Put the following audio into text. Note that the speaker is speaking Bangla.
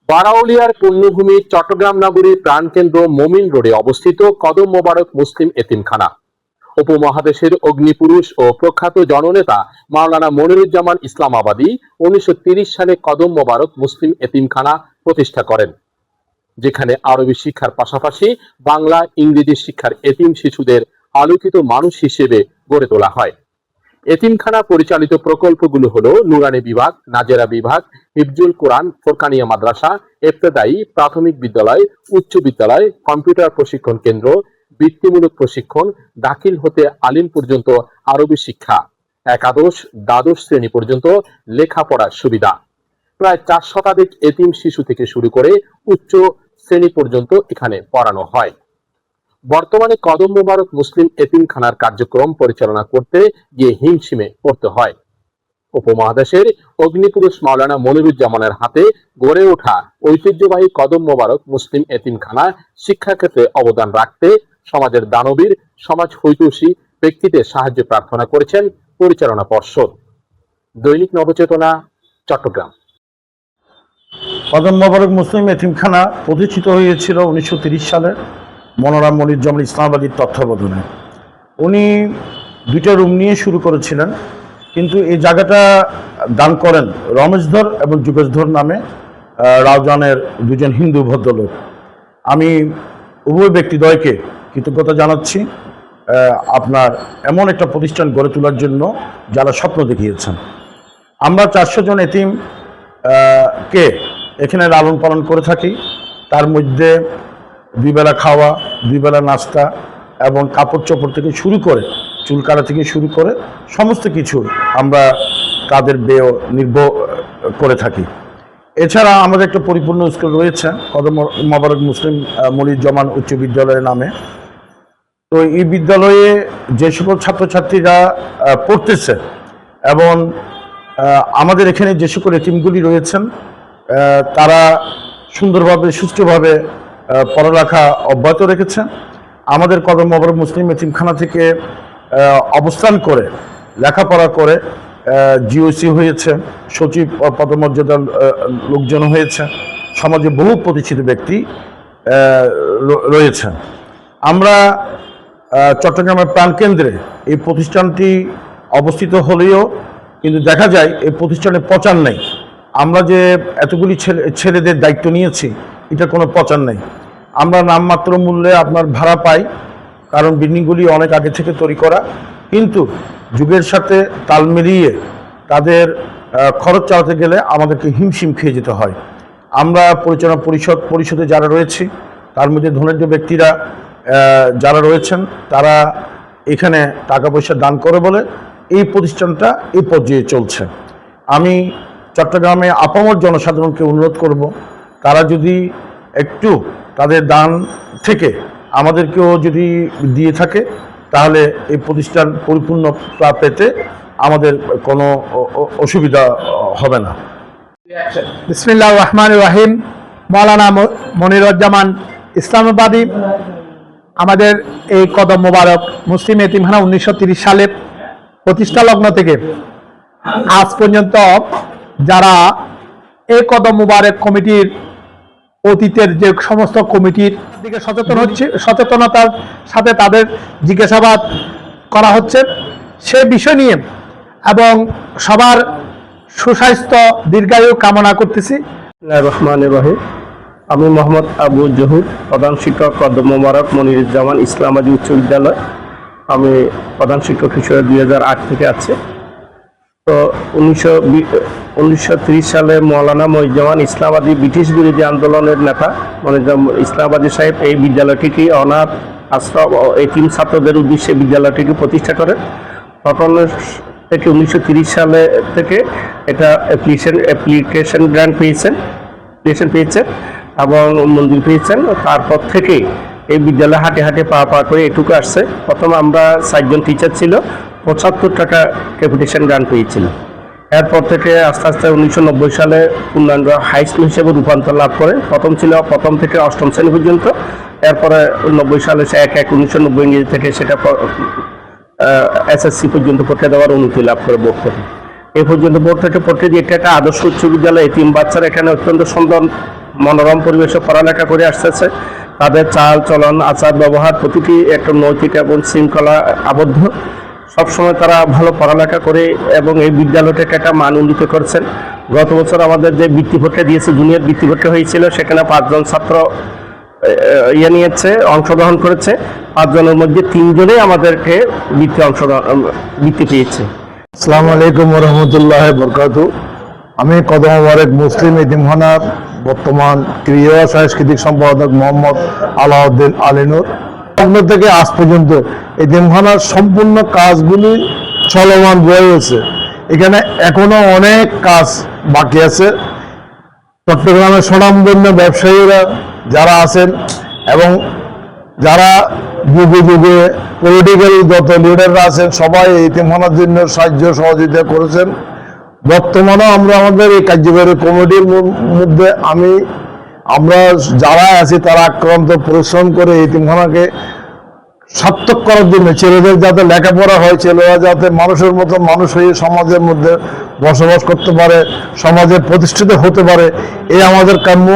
বারাউলিয়ার পুণ্যভূমি চট্টগ্রাম নগরীর প্রাণকেন্দ্র মোমিন রোডে অবস্থিত কদম মোবারক মুসলিম এতিমখানা উপমহাদেশের অগ্নিপুরুষ ও প্রখ্যাত জননেতা মাওলানা মনিরুজ্জামান ইসলামাবাদী 1930 সালে কদম মোবারক মুসলিম এতিমখানা প্রতিষ্ঠা করেন, যেখানে আরবি শিক্ষার পাশাপাশি বাংলা ইংরেজি শিক্ষার এতিম শিশুদের আলোকিত মানুষ হিসেবে গড়ে তোলা হয়। এতিমখানা পরিচালিত প্রকল্পগুলো হলো নুরানি বিভাগ, নাজেরা বিভাগ, হিফজুল কোরআন, ফোরকানিয়া মাদ্রাসা, ইবতেদায়ী প্রাথমিক বিদ্যালয়, উচ্চ বিদ্যালয়, কম্পিউটার প্রশিক্ষণ কেন্দ্র, বৃত্তিমূলক প্রশিক্ষণ, দাখিল হতে আলিম পর্যন্ত আরবি শিক্ষা, একাদশ দ্বাদশ শ্রেণী পর্যন্ত লেখাপড়ার সুবিধা। প্রায় 4 শতাধিক এতিম শিশু থেকে শুরু করে উচ্চ শ্রেণী পর্যন্ত এখানে পড়ানো হয়। বর্তমানে কদম মোবারক মুসলিম এতিমখানার কার্যক্রম পরিচালনা করতে গিয়ে হিমশিমে পড়তে হয়। উপমহাদেশের অগ্নিপুরুষ মাওলানা মনিরুজ্জামানের হাতে গড়ে ওঠা ঐতিহ্যবাহী কদম মোবারক মুসলিম এতিমখানা শিক্ষাক্ষেত্রে অবদান রাখতে সমাজের দানবীর, সমাজ হৈতৈষী ব্যক্তিদের সাহায্য প্রার্থনা করেছেন পরিচালনা পর্ষদ। দৈনিক নবচেতনা, চট্টগ্রাম। কদম মোবারক মুসলিম এতিমখানা প্রতিষ্ঠিত হয়েছিল 1930 সালে মনোরাম মনিরুজ্জামান ইসলামাবাদীর তত্ত্বাবধানে। উনি 2টা রুম নিয়ে শুরু করেছিলেন, কিন্তু এই জায়গাটা দান করেন রমেশধর এবং যুগেশধর নামে রাউজানের 2জন হিন্দু ভদ্রলোক। আমি উভয় ব্যক্তিদ্বয়কে কৃতজ্ঞতা জানাচ্ছি আপনার এমন একটা প্রতিষ্ঠান গড়ে তোলার জন্য যারা স্বপ্ন দেখিয়েছেন। আমরা 400 জন এতিম কে এখানে লালন পালন করে থাকি। তার মধ্যে 2 বেলা খাওয়া, 2 বেলা নাস্তা এবং কাপড় চোপড় থেকে শুরু করে চুল কাটা থেকে শুরু করে সমস্ত কিছু আমরা তাদের ব্যয় নির্ভর করে থাকি। এছাড়া আমাদের একটা পরিপূর্ণ স্কুল রয়েছে কদম মোবারক মুসলিম মনিরুজ্জামান উচ্চ বিদ্যালয়ের নামে। তো এই বিদ্যালয়ে যে সকল ছাত্রছাত্রীরা পড়তেছে এবং আমাদের এখানে যে সকল এতিমগুলি রয়েছেন তারা সুন্দরভাবে সুষ্ঠুভাবে পড়ালেখা অব্যাহত রেখেছে। আমাদের কদম মোবারক মুসলিম এতিমখানা থেকে অবস্থান করে লেখাপড়া করে জিওসি হয়েছে, সচিব পদমর্যাদার লোকজন হয়েছে, সমাজে বহু প্রতিষ্ঠিত ব্যক্তি রয়েছে। আমরা চট্টগ্রামের প্রাণকেন্দ্রে এই প্রতিষ্ঠানটি অবস্থিত হলেও কিন্তু দেখা যায় এই প্রতিষ্ঠানে প্রচার নেই। আমরা যে এতগুলি ছেলেদের দায়িত্ব নিয়েছি এটা কোনো প্রচার নেই। আমরা নামমাত্র মূল্যে আপনার ভাড়া পাই, কারণ বিল্ডিংগুলি অনেক আগে থেকে তৈরি করা, কিন্তু যুগের সাথে তাল মিলিয়ে তাদের খরচ চালাতে গেলে আমাদেরকে হিমশিম খেয়ে যেতে হয়। আমরা পরিচালনা পরিষদে যারা রয়েছি তার মধ্যে ধনাঢ্য ব্যক্তিরা যারা রয়েছেন তারা এখানে টাকা পয়সা দান করে বলে এই প্রতিষ্ঠানটা এই পর্যায়ে চলছে। আমি চট্টগ্রামে আপামর জনসাধারণকে অনুরোধ করব, তারা যদি একটু তাদের দান থেকে আমাদেরকেও যদি দিয়ে থাকে তাহলে এই প্রতিষ্ঠান পরিপূর্ণ পেতে আমাদের কোনো অসুবিধা হবে না। বিসমিল্লাহির রহমানির রহিম। মাওলানা মনিরুজ্জামান ইসলামাবাদী আমাদের এই কদম মোবারক মুসলিম এতিমখানা 1930 সালে প্রতিষ্ঠা লগ্ন থেকে আজ পর্যন্ত যারা এই কদম মোবারক কমিটির অতীতের যে সমস্ত কমিটির দিকে সচেতনতার সাথে তাদের জিজ্ঞাসাবাদ করা হচ্ছে সে বিষয় নিয়ে, এবং সবার সুস্বাস্থ্য দীর্ঘায়ু কামনা করতেছি। রহমানির রহিম। আমি মোহাম্মদ আবু জহুর, প্রধান শিক্ষক কদম মোবারক মনিরুজ্জামান ইসলামাবাদী উচ্চ বিদ্যালয়। আমি প্রধান শিক্ষক হিসেবে 2008 থেকে আছি। তো 1930 সালে মৌলানা মনিরুজ্জামান ইসলামাবাদী ব্রিটিশ বিরোধী আন্দোলনের নেতা মনিরুজ্জামান ইসলামাবাদী সাহেব এই বিদ্যালয়টিকে অনাথ আশ্রম ও এতিম ছাত্রদের উদ্দেশ্যে বিদ্যালয়টিকে প্রতিষ্ঠা করেন। তখন থেকে 1930 সালে থেকে এটা অ্যাপ্লিকেশন গ্রান্ট পেয়েছে এবং মঞ্জুর পেয়েছেন। তারপর থেকে এই বিদ্যালয়ে হাঁটে হাঁটে পা করে এটুকু আসছে। প্রথম আমরা 4 জন টিচার ছিল, 75 টাকা ক্যাপিটেশন গ্রান্ট পেয়েছিল। এরপর থেকে আস্তে আস্তে 1990 সালে পূর্ণাঙ্গ হাই স্কুল হিসেবে রূপান্তর লাভ করে। প্রথম থেকে 8ম শ্রেণী পর্যন্ত। এরপরে 90 সালে 1/1/1990 ইংরেজি থেকে সেটা SSC পর্যন্ত পরীক্ষা দেওয়ার অনুমতি লাভ করে বোর্ড থেকে। এই পর্যন্ত বোর্ড থেকে পরীক্ষা দিয়ে এটা একটা আদর্শ উচ্চ বিদ্যালয়। এতিম বাচ্চারা এখানে অত্যন্ত সুন্দর মনোরম পরিবেশে পড়ালেখা করে আসতেছে। তাদের চাল চলন আচার ব্যবহার প্রতিটি একটা নৈতিক এবং শৃঙ্খলা আবদ্ধ। সবসময় তারা ভালো পড়ালেখা করে এবং এই বিদ্যালয়টাকে একটা মান উন্নীত করছেন। গত বছর আমাদের যে বৃত্তি পরীক্ষা দিয়েছে, জুনিয়র বৃত্তি পরীক্ষা হয়েছিল, সেখানে 5 জন ছাত্র অংশগ্রহণ করেছে। 5 জনের মধ্যে 3 জনেই আমাদেরকে বৃত্তি পেয়েছে। আসসালামু আলাইকুম রহমতুল্লাহ বরকাতু। আমি কদম মোবারক মুসলিম এতিমখানার বর্তমান ক্রীড়া সাংস্কৃতিক সম্পাদক মোহাম্মদ আলাউদ্দিন আলিনুর। লগ্ন থেকে আজ পর্যন্ত এতিমখানার সম্পূর্ণ কাজগুলি চলমান রয়েছে। এখানে এখনো অনেক কাজ বাকি আছে। চট্টগ্রামের স্বনামধন্য ব্যবসায়ীরা যারা আছেন এবং যারা যুগে যুগে পলিটিক্যাল যত লিডাররা আছেন সবাই এই এতিমখানার জন্য সাহায্য সহযোগিতা করেছেন। বর্তমানেও আমরা আমাদের এই কার্যকরী কমিটির মধ্যে আমরা যারা আছি তারা আক্রান্ত পরিশ্রম করে এই এতিমখানাকে সার্থক করার জন্য, ছেলেদের যাতে লেখাপড়া হয়, ছেলেরা যাতে মানুষের মতো মানুষ হয়ে সমাজের মধ্যে বসবাস করতে পারে, সমাজে প্রতিষ্ঠিত হতে পারে, এই আমাদের কাম্য।